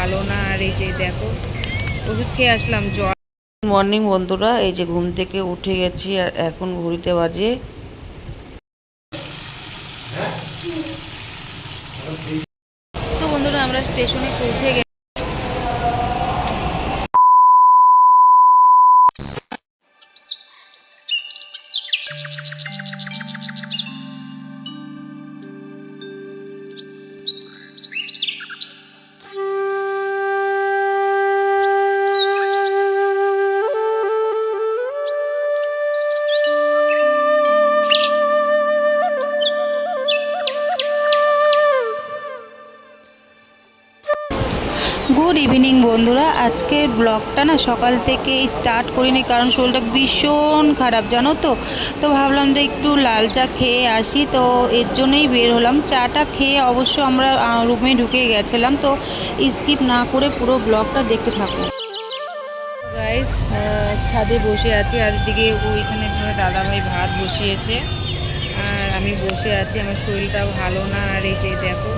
ভালো না। আর এই যে দেখো ওষুধ খেয়ে আসলাম জ্বর। মর্নিং বন্ধুরা, এই যে ঘুম থেকে উঠে গেছি আর এখন ঘড়িতে বাজে। তো বন্ধুরা আমরা স্টেশনে পৌঁছে গেছি। গুড ইভিনিং বন্ধুরা, আজকের ব্লগটা না সকাল থেকে স্টার্ট করিনি কারণ শরীরটা ভীষণ খারাপ জানো তো। তো ভাবলাম যে একটু লাল চা খেয়ে আসি, তো এর জন্যই বের হলাম। চাটা খেয়ে অবশ্য আমরা রুমে ঢুকে গেছিলাম। তো স্কিপ না করে পুরো ব্লগটা দেখতে থাকো গাইস। ছাদে বসে আছি আর এদিকে ওইখানে তোমাদের দাদাভাই ভাত বসিয়েছে আর আমি বসে আছি। আমার শরীরটা ভালো না। আর এই যে দেখো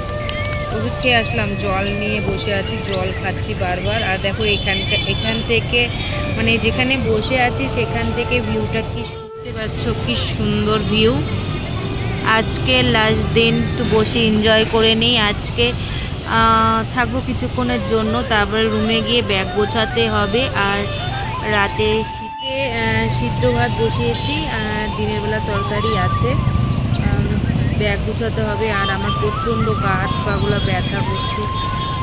ওষুধ খেয়ে আসলাম, জল নিয়ে বসে আছি, জল খাচ্ছি বারবার। আর দেখো এখান থেকে মানে যেখানে বসে আছি সেখান থেকে ভিউটা কি শুনতে পাচ্ছ, কি সুন্দর ভিউ। আজকে লাস্ট দিন একটু বসে এনজয় করে নিই। আজকে থাকবো কিছুক্ষণের জন্য, তারপরে রুমে গিয়ে ব্যাগ গোছাতে হবে। আর রাতে শীতে সিদ্ধ ভাত বসিয়েছি আর দিনের বেলা তরকারি আছে। ব্যাগ গুছাতে হবে। আর আমার প্রচণ্ড গা হাত পাগুলো ব্যথা করছে।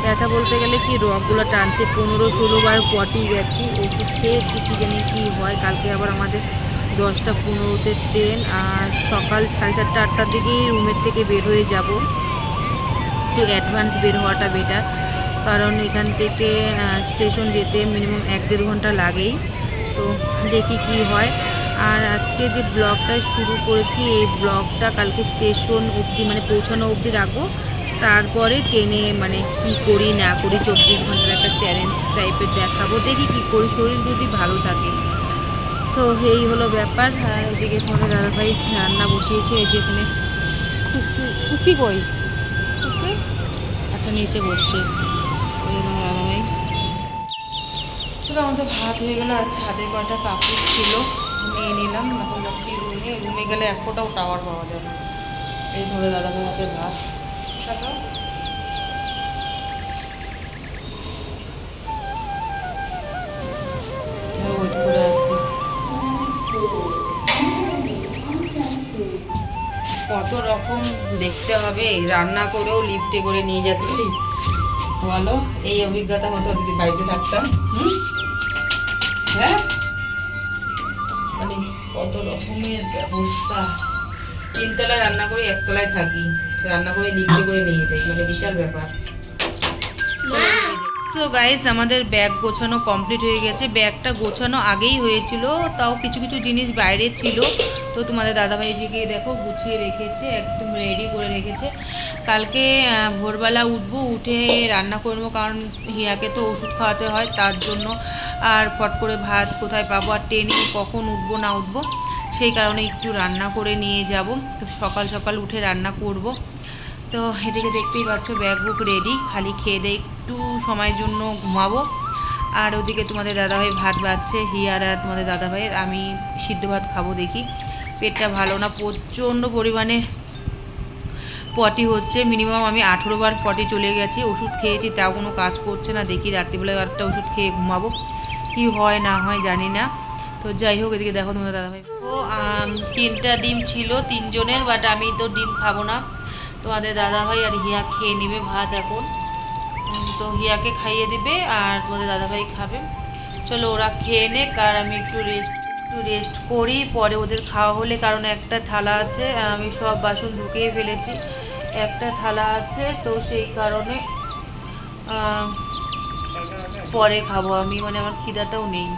ব্যথা বলতে গেলে কি রগগুলো টানছে, 15-16 বার পটি গেছি, ওষুধ খেয়েছি, কী জানি কী হয়। কালকে আবার আমাদের 10টা 15-তে ট্রেন। আর সকাল 7:30-8টার দিকেই রুমের থেকে বের হয়ে যাব। একটু অ্যাডভান্স বের হওয়াটা বেটার, কারণ এখান থেকে স্টেশন যেতে মিনিমাম 1-1.5 ঘন্টা লাগেই। তো দেখি কি হয়। আর আজকে যে ব্লগটা শুরু করেছি এই ব্লগটা কালকে স্টেশন অবধি মানে পৌঁছানো অবধি রাখবো। তারপরে ট্রেনে মানে কি করি না করি 24 ঘন্টার একটা চ্যালেঞ্জ টাইপের দেখাবো। দেখি কি করি, শরীর যদি ভালো থাকে। তো এই হলো ব্যাপার। আর ওদিকে তোমাদের দাদাভাই রান্না বসিয়েছে। এই যে এখানে ফুসকি কই ফুসকি, আচ্ছা নিচে বসছে ওই তোমাদের দাদাভাই। চলো আমাদের ভাত হয়ে গেলো আর ছাদে কয়টা কাপড় ছিল নিয়ে নিলাম। এখন যাচ্ছি রুমে। রুমে গেলে এক ফোটাও টাওয়ার পাওয়া যাবে। এই ধরে দাদা ভাই হাতে ভাত টাকা ওয়েট করে আসছি। কত রকম দেখতে হবে, রান্না করেও লিফটে করে নিয়ে যাচ্ছি। বলো এই অভিজ্ঞতা হতো যদি বাড়িতে থাকতাম। হ্যাঁ মানে কত রকমের ব্যবস্থা। 3 তলায় রান্না করে 1 তলায় থাকি, রান্না করে লিফটে করে নিয়ে যাই, মানে বিশাল ব্যাপার। তো গাইস আমাদের ব্যাগ গোছানো কমপ্লিট হয়ে গেছে। ব্যাগটা গোছানো আগেই হয়েছিল, তাও কিছু কিছু জিনিস বাইরে ছিল। তো তোমাদের দাদাভাই দিকে দেখো গুছিয়ে রেখেছে, একদম রেডি করে রেখেছে। কালকে ভোরবেলা উঠবো, উঠে রান্না করবো, কারণ হিয়াকে তো ওষুধ খাওয়াতে হয় তার জন্য। আর ফট করে ভাত কোথায় পাবো, আর ট্রেনে কখন উঠবো না উঠবো সেই কারণে একটু রান্না করে নিয়ে যাব। তো সকাল সকাল উঠে রান্না করব। তো এদিকে দেখতেই পাচ্ছ ব্যাগ বুক রেডি, খালি খেয়ে দিয়ে একটু সময়ের জন্য ঘুমাবো। আর ওদিকে তোমাদের দাদাভাই ভাত বাড়ছে, হিয়ার আর তোমাদের দাদাভাইয়ের। আমি সিদ্ধ ভাত খাবো। দেখি পেটটা ভালো না, প্রচণ্ড পরিমাণে পটি হচ্ছে। মিনিমাম আমি 18 বার পটি চলে গেছি, ওষুধ খেয়েছি তাও কোনো কাজ করছে না। দেখি রাত্রিবেলায় একটা ওষুধ খেয়ে ঘুমাবো, কি হয় না হয় জানি না। তো যাই হোক এদিকে দেখো তোমাদের দাদাভাই ও 3টা ডিম ছিল 3 জনের, বাট আমি তো ডিম খাবো না। তোমাদের দাদাভাই আর হিয়া খেয়ে নেবে ভাত এখন। তো হিয়াকে খাইয়ে দিবে আর তোমাদের দাদাভাই খাবে। চলো ওরা খেয়ে নে, আর আমি একটু রেস্ট করি, পরে ওদের খাওয়া হলে। কারণ একটা থালা আছে, আমি সব বাসন ঢুকিয়ে ফেলেছি, একটা থালা আছে, তো সেই কারণে পরে খাবো আমি, মানে আমার খিদাটাও নেই।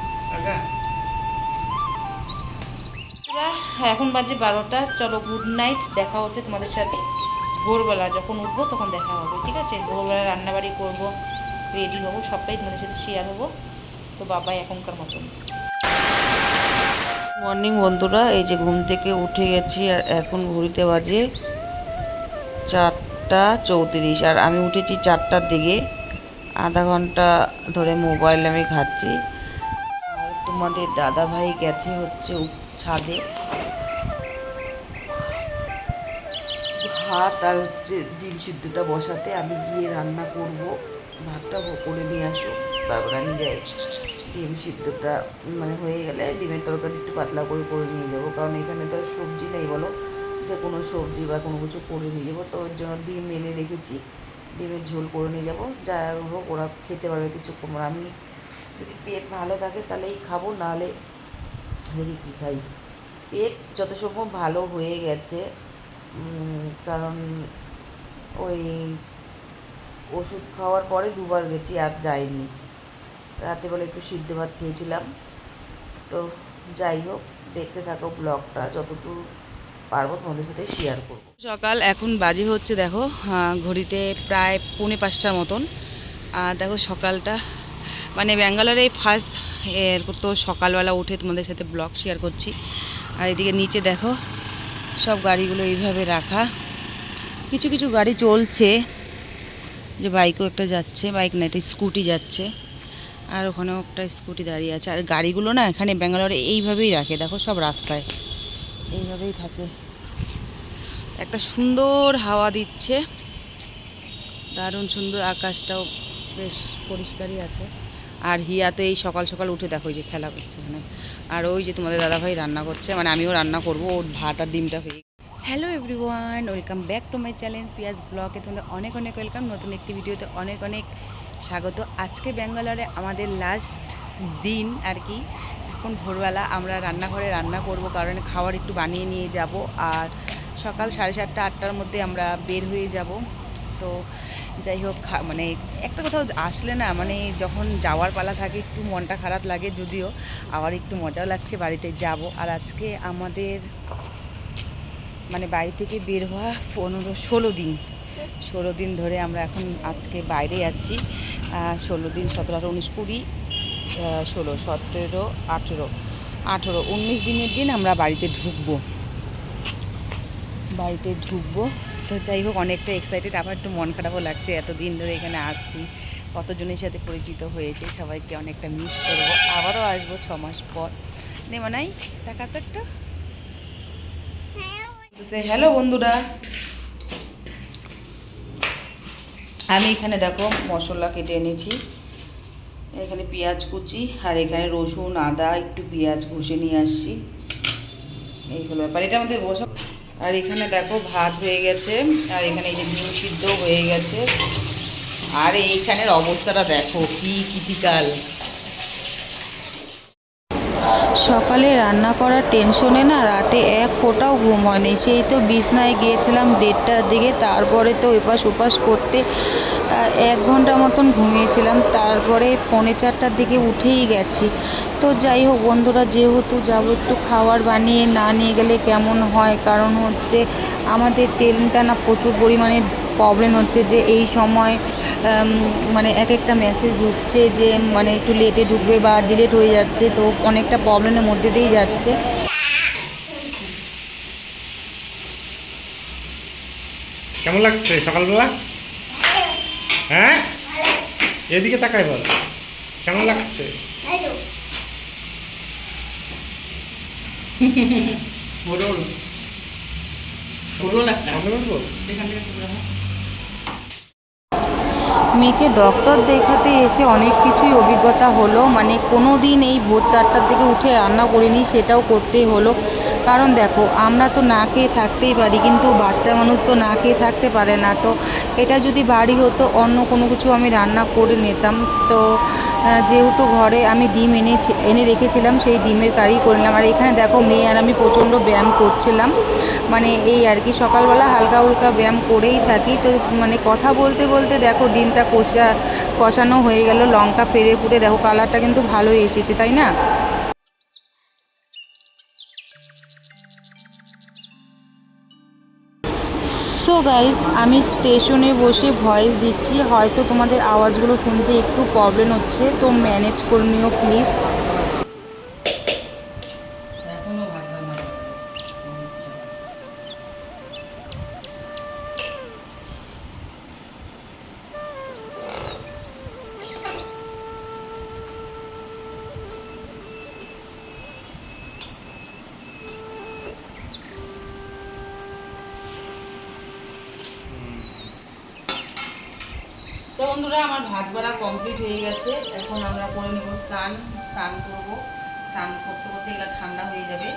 এখন বাজে 12টা। চলো গুড নাইট, দেখা হচ্ছে তোমাদের সাথে ভোরবেলা যখন উঠবো তখন দেখা হবে, ঠিক আছে? ভোরবেলা রান্নাবাড়ি করবো, রেডি হবো, সবটাই তোমাদের সাথে শেয়ার হবো। তো বাবাই এখনকার মতন। মর্নিং বন্ধুরা, এই যে ঘুম থেকে উঠে গেছি আর এখন ঘড়িতে বাজে 4টা 34। আর আমি উঠেছি 4টার দিকে। আধা ঘন্টা ধরে মোবাইল আমি ঘাঁটছি। আর তোমাদের দাদা ভাই গেছে হচ্ছে ছাদে ভাত আর হচ্ছে ডিম সিদ্ধটা বসাতে। আমি গিয়ে রান্না করব, ভাতটা করে নিয়ে আসো, তারপর আমি যাই। ডিম সিদ্ধটা মানে হয়ে গেলে ডিমের তরকারি একটু পাতলা করে নিয়ে যাবো, কারণ এখানে তো আর সবজি নেই বলো, যে কোনো সবজি বা কোনো কিছু করে নিয়ে যাবো। তো ওর জন্য ডিম এনে রেখেছি, ডিমের ঝোল করে নিয়ে যাবো। যা হোক ওরা খেতে পারবে কিছুক্ষণ। আমি যদি পেট ভালো থাকে তাহলেই খাবো, নাহলে দেখি কী খাই। পেট যত সম্ভব ভালো হয়ে গেছে, কারণ ওই ওষুধ খাওয়ার পরে 2বার গেছি, আর যাইনি। রাতে বেলা একটু সিদ্ধ ভাত খেয়েছিলাম। তো যাই হোক, দেখতে থাকো ব্লগটা, যতদূর পারবো তোমাদের সাথে শেয়ার করবো। সকাল এখন বাজে হচ্ছে দেখো, ঘড়িতে প্রায় 4:45টার মতন। দেখো সকালটা মানে ব্যাঙ্গালোরে ফার্স্ট তো সকালবেলা উঠে তোমাদের সাথে ব্লগ শেয়ার করছি। আর এদিকে নিচে দেখো সব গাড়িগুলো এইভাবে রাখা, কিছু কিছু গাড়ি চলছে, যে বাইকও একটা যাচ্ছে, বাইক না একটা স্কুটি যাচ্ছে, আর ওখানেও একটা স্কুটি দাঁড়িয়ে আছে। আর গাড়িগুলো না এখানে ব্যাঙ্গালোরে এইভাবেই রাখে, দেখো সব রাস্তায় এইভাবেই থাকে। একটা সুন্দর হাওয়া দিচ্ছে, দারুণ সুন্দর, আকাশটাও বেশ পরিষ্কারই আছে। আর হিয়াতে এই সকাল সকাল উঠে দেখো যে খেলা করছে এখানে। আর ওই যে তোমাদের দাদাভাই রান্না করছে, মানে আমিও রান্না করব, ওর ভাত আর ডিমটা হয়ে। Hello everyone, welcome back to my channel পিয়াজ ব্লগে। তোমাদের অনেক অনেক ওয়েলকাম, নতুন একটি ভিডিওতে অনেক অনেক স্বাগত। আজকে ব্যাঙ্গালোরে আমাদের লাস্ট দিন আর কি। এখন ভোরবেলা আমরা রান্নাঘরে রান্না করব, কারণ খাবার একটু বানিয়ে নিয়ে যাব। আর সকাল 7:30 8টার মধ্যে আমরা বের হয়ে যাব। তো যাই হোক, মানে একটা কোথাও আসলে না, মানে যখন যাওয়ার পালা থাকে একটু মনটা খারাপ লাগে, যদিও আবার একটু মজাও লাগছে, বাড়িতে যাব। আর আজকে আমাদের মানে বাড়ি থেকে বের হওয়া 16 দিন ধরে আমরা এখন আজকে বাইরে আছি। 16 দিন, 17 18 19 20 16 17 18 19 দিনের দিন আমরা বাড়িতে ঢুকবো। তো যাই হোক, অনেকটা এক্সাইটেড, আবার একটু মন খারাপও লাগছে। এতদিন ধরে এখানে আসছি, কতজনের সাথে পরিচিত হয়েছে, সবাইকে অনেকটা মিস করবো। আবারও আসবো 6 মাস পর। নেমানাই টাকা তো একটু হ্যালো বন্ধুরা, আমি এখানে দেখো মশলা কেটে এনেছি। এখানে পেঁয়াজ কুচি, আর এখানে রসুন আদা একটু পেঁয়াজ ঘষে নিয়ে আসছি। এই হলো ব্যাপার, এটা আমাদের বসা। আর এখানে দেখো ভাত হয়ে গেছে, আর এখানে এই যে ডিম সিদ্ধ হয়ে গেছে। আর এইখানের অবস্থাটা দেখো কি ক্রিটিক্যাল। সকালে রান্না করার টেনশনে না রাতে এক ফোঁটাও ঘুম হয়নি। সেই তো বিছনায় গিয়েছিলাম 1:30টার দিকে, তারপরে তো এপাশ ওপাশ করতে 1 ঘন্টা মতন ঘুমিয়েছিলাম। তারপরে 3:45টার দিকে উঠেই গেছি। তো যাই হোক বন্ধুরা, যেহেতু যাবো, একটু খাবার বানিয়ে না নিয়ে গেলে কেমন হয়, কারণ হচ্ছে আমাদের ট্রেনটা না প্রচুর পরিমাণে প্রবলেম হচ্ছে, যে এই সময় মানে এক একটা মেসেজ ঢুকছে যে মানে একটু লেটে ঢুকবে বা ডিলেট হয়ে যাচ্ছে। তো অনেকটা প্রবলেমের মধ্যে দিয়েই যাচ্ছে। কেমন লাগছে সকালবেলা? হ্যাঁ, এদিকে তাকাই বল, কেমন লাগছে? মেয়েকে ডক্টর দেখাতে এসে অনেক কিছুই অভিজ্ঞতা হলো। মানে কোনো দিন এই ভোর 4টার দিকে উঠে রান্না করিনি, সেটাও করতেই হলো। কারণ দেখো, আমরা তো না খেয়ে থাকতেই পারি, কিন্তু বাচ্চা মানুষ তো না খেয়ে থাকতে পারে না। তো এটা যদি বাড়ি হতো, অন্য কোনো কিছু আমি রান্না করে নিতাম। তো যেহেতু ঘরে আমি ডিম এনে রেখেছিলাম, সেই ডিমের কারি করে নিলাম। আর এখানে দেখো মেয়ে আর আমি প্রচণ্ড ব্যায়াম করছিলাম, মানে এই আর কি, সকালবেলা হালকা হালকা ব্যায়াম করেই থাকি। তো মানে কথা বলতে বলতে দেখো ডিমটা কষানো হয়ে গেল, লঙ্কা পেরে ফুটে দেখো কালারটা কিন্তু ভালোই এসেছে, তাই না? সো গাইজ, আমি স্টেশনে বসে ভয়েস দিচ্ছি, হয়তো তোমাদের আওয়াজগুলো শুনতে একটু প্রবলেম হচ্ছে, তো ম্যানেজ করে নিও প্লিজ। বন্ধুরা আমার ভাত বাড়া কমপ্লিট হয়ে গেছে। এখন আমরা করে নেব স্নান করবো। স্নান করতে করতে এগুলো ঠান্ডা হয়ে যাবে,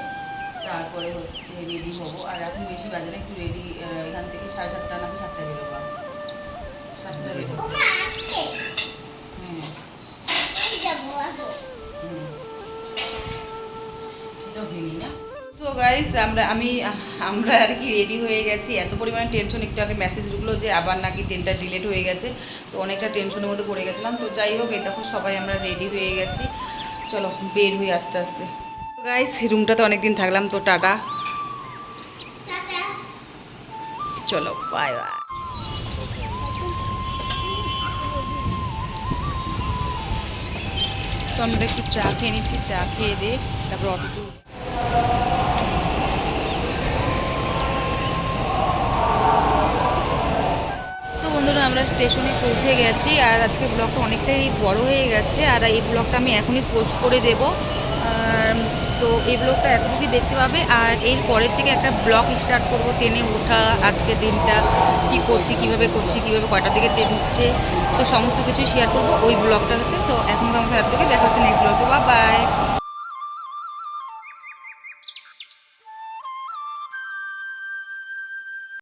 তারপরে হচ্ছে রেডি হবো। আর এখন বেশি বাজে না, একটু রেডি এখান থেকে 7:30 নাকি 7টায় বেরোবো। 7টায় বেরোবো। এটাও ভেঙি না। তো গাইস আমরা আর কি রেডি হয়ে গেছি। এত পরিমাণে টেনশন, একটু আগে মেসেজ ঢুকলো যে আবার নাকি ট্রেনটা ডিলেট হয়ে গেছে, তো অনেকটা টেনশনের মধ্যে পড়ে গেছিলাম। তো যাই হোক, এই দেখো সবাই আমরা রেডি হয়ে গেছি, চলো বের হই আস্তে আস্তে। তো গাইস রুমটাতে অনেকদিন থাকলাম, তো টাটা, চলো বাই বাই। তো আমরা একটু চা খেয়ে নিচ্ছি, চা খেয়ে দিয়ে তারপর অটো। তো বন্ধুরা আমরা স্টেশনে পৌঁছে গেছি, আর আজকে ব্লগটা অনেকটাই বড় হয়ে গেছে, আর এই ব্লগটা আমি এখনই পোস্ট করে দেব। তো এই ব্লগটা এতটুকুই দেখতে পাবে, আর এর পরের থেকে একটা ব্লগ স্টার্ট করবো, ট্রেনে ওঠা, আজকে দিনটা কী করছি, কীভাবে করছি, কীভাবে কয়টার দিকে ট্রেন উঠছে, তো সমস্ত কিছু শেয়ার করবো ওই ব্লগটাতে। তো এখনকার মতো এতটুকুই, দেখা হচ্ছে নেক্সট ব্লগ। তো বাই।